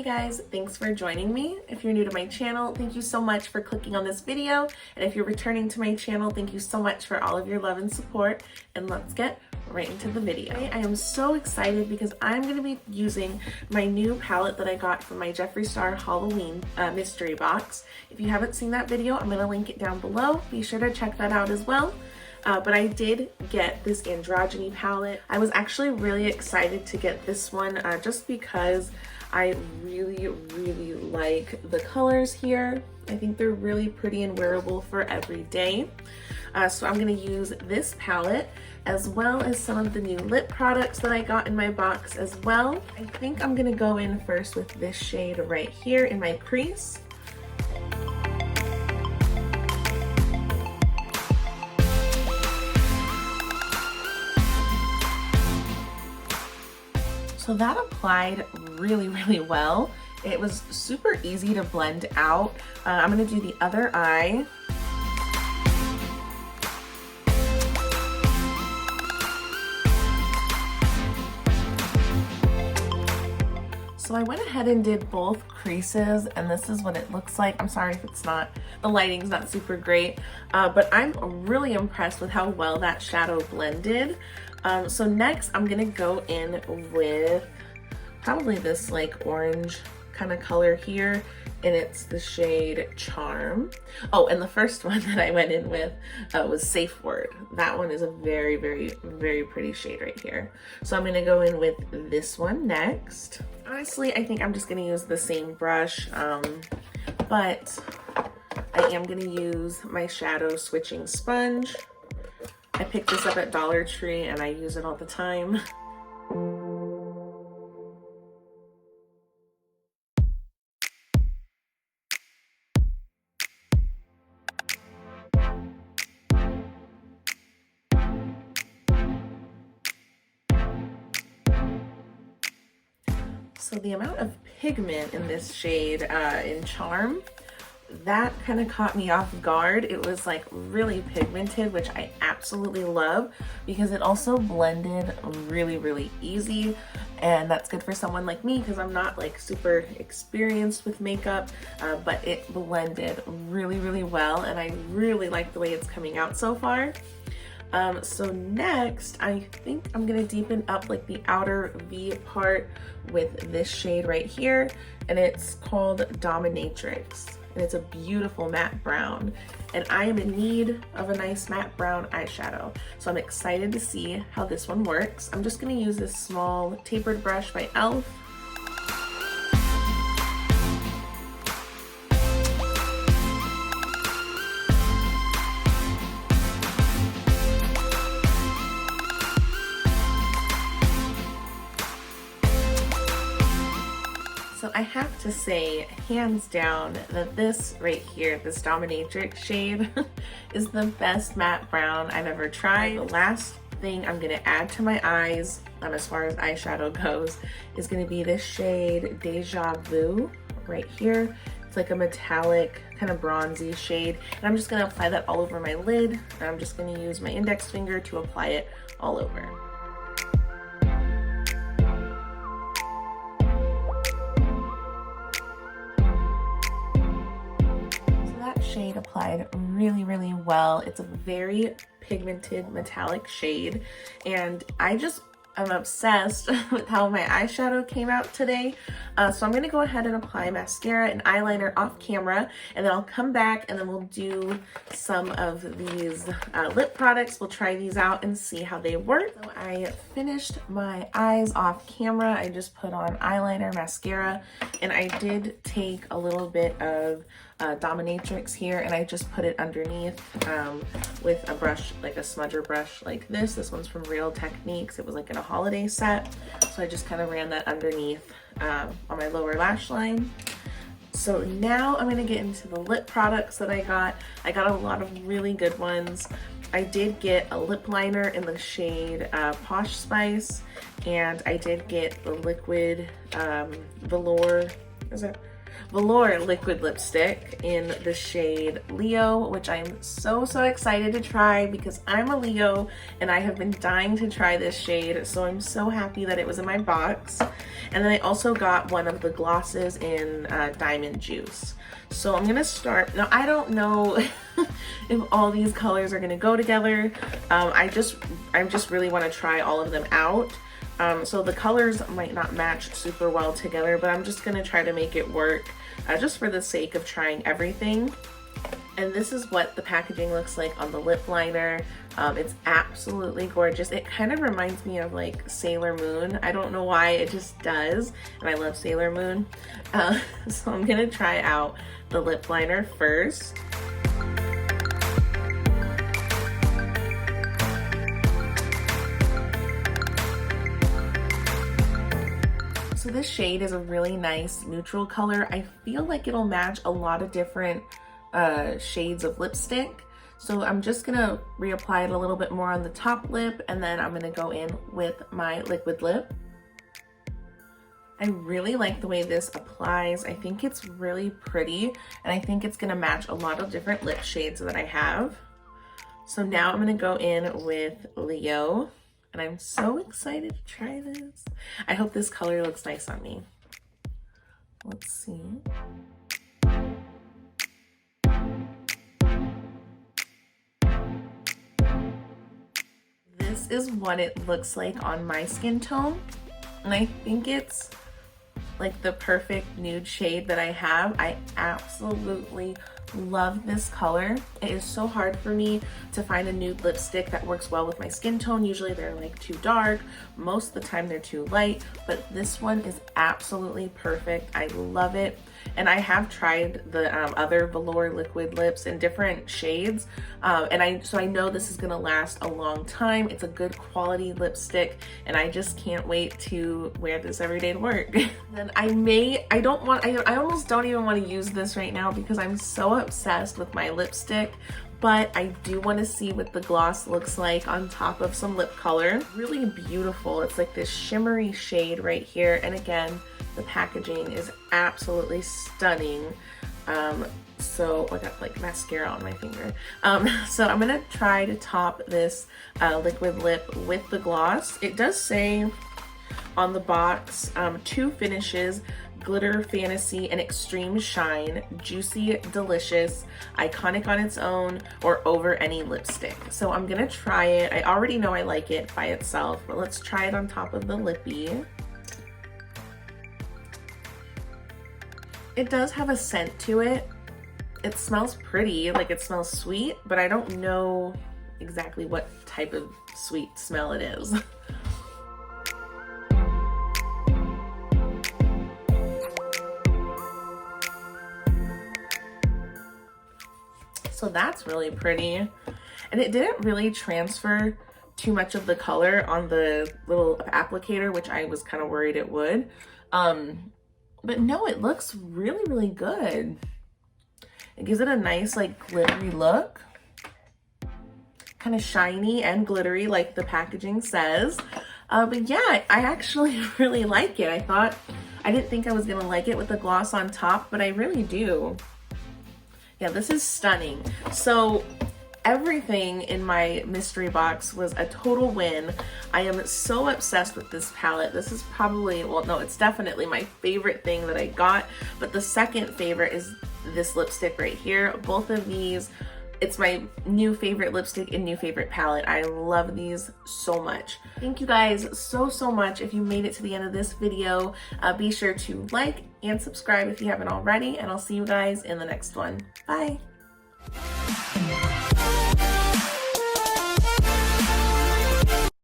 guys, thanks for joining me. If you're new to my channel, thank you so much for clicking on this video. And if you're returning to my channel, thank you so much for all of your love and support. And let's get right into the video. I am so excited because I'm going to be using my new palette that I got from my Jeffree Star Halloween mystery box. If you haven't seen that video, I'm going to link it down below. Be sure to check that out as well. But I did get this Androgyny palette. I was actually really excited to get this one just because I really like the colors here. I think they're really pretty and wearable for every day. So I'm going to use this palette as well as some of the new lip products that I got in my box as well. I think I'm going to go in first with this shade right here in my crease. So that applied really well. It was super easy to blend out. I'm gonna do the other eye. So I went ahead and did both creases, and this is what it looks like. I'm sorry if it's not, the lighting's not super great, but I'm really impressed with how well that shadow blended. So next I'm gonna go in with probably this like orange kind of color here, and it's the shade Charm. Oh, and the first one that I went in with was Safe Word. That one is a very pretty shade right here. So I'm gonna go in with this one next. Honestly, I think I'm just gonna use the same brush, but I am gonna use my shadow switching sponge. I picked this up at Dollar Tree and I use it all the time. So the amount of pigment in this shade in Charm, that kind of caught me off guard. It was like really pigmented, which I absolutely love because it also blended really easy, and that's good for someone like me because I'm not like super experienced with makeup, but it blended really well, and I really like the way it's coming out so far. So next, I think I'm gonna deepen up like the outer V part with this shade right here, and it's called Dominatrix. And it's a beautiful matte brown, and I am in need of a nice matte brown eyeshadow, so I'm excited to see how this one works. I'm just going to use this small tapered brush by e.l.f. So I have to say, hands down, that this right here, this Dominatrix shade, is the best matte brown I've ever tried. The last thing I'm gonna add to my eyes, as far as eyeshadow goes, is gonna be this shade Deja Vu right here. It's like a metallic, kind of bronzy shade. And I'm just gonna apply that all over my lid, and I'm just gonna use my index finger to apply it all over. Shade applied really well. It's a very pigmented metallic shade, and I just am obsessed with how my eyeshadow came out today. So I'm gonna go ahead and apply mascara and eyeliner off camera, and then I'll come back and then we'll do some of these lip products. We'll try these out and see how they work. So I finished my eyes off camera. I just put on eyeliner, mascara, and I did take a little bit of Dominatrix here, and I just put it underneath with a brush, like a smudger brush like this. This one's from Real Techniques. It was like in a holiday set, so I just kind of ran that underneath on my lower lash line. So now I'm going to get into the lip products that I got. I got a lot of really good ones. I did get a lip liner in the shade Posh Spice, and I did get the liquid velour, is it? velour liquid lipstick in the shade Leo, which I'm so excited to try because I'm a Leo and I have been dying to try this shade, so I'm so happy that it was in my box. And then I also got one of the glosses in Diamond Juice. So I'm gonna start. Now I don't know if all these colors are gonna go together. I just really want to try all of them out. So the colors might not match super well together, but I'm just gonna try to make it work just for the sake of trying everything. And this is what the packaging looks like on the lip liner. It's absolutely gorgeous. It kind of reminds me of like Sailor Moon. I don't know why, it just does. And I love Sailor Moon. So I'm gonna try out the lip liner first. So this shade is a really nice neutral color. I feel like it'll match a lot of different shades of lipstick. So I'm just gonna reapply it a little bit more on the top lip, and then I'm gonna go in with my liquid lip. I really like the way this applies. I think it's really pretty, and I think it's gonna match a lot of different lip shades that I have. So now I'm gonna go in with Leo. And I'm so excited to try this. I hope this color looks nice on me. Let's see. This is what it looks like on my skin tone. And I think it's like the perfect nude shade that I have. I absolutely love this color. It is so hard for me to find a nude lipstick that works well with my skin tone. Usually they're like too dark. Most of the time they're too light, but this one is absolutely perfect. I love it. And I have tried the other velour liquid lips in different shades. So I know this is gonna last a long time. It's a good quality lipstick, and I just can't wait to wear this every day to work. Then I almost don't even want to use this right now because I'm so obsessed with my lipstick, but I do want to see what the gloss looks like on top of some lip color. Really beautiful. It's like this shimmery shade right here. And again, the packaging is absolutely stunning. So I got like mascara on my finger. So I'm gonna try to top this liquid lip with the gloss. It does say on the box, 2 finishes: glitter, fantasy, and extreme shine, juicy, delicious, iconic on its own, or over any lipstick. So I'm gonna try it. I already know I like it by itself, but let's try it on top of the lippy. It does have a scent to it. It smells pretty, like it smells sweet, but I don't know exactly what type of sweet smell it is. So that's really pretty. And it didn't really transfer too much of the color on the little applicator, which I was kind of worried it would. But no, it looks really good. It gives it a nice like glittery look. Kind of shiny and glittery like the packaging says. But yeah, I actually really like it. I didn't think I was gonna like it with the gloss on top, but I really do. Yeah, this is stunning. So everything in my mystery box was a total win. I am so obsessed with this palette. This is probably, well, no, it's definitely my favorite thing that I got, but the second favorite is this lipstick right here. Both of these, it's my new favorite lipstick and new favorite palette. I love these so much. Thank you guys so much. If you made it to the end of this video, be sure to like and subscribe if you haven't already, and I'll see you guys in the next one. Bye.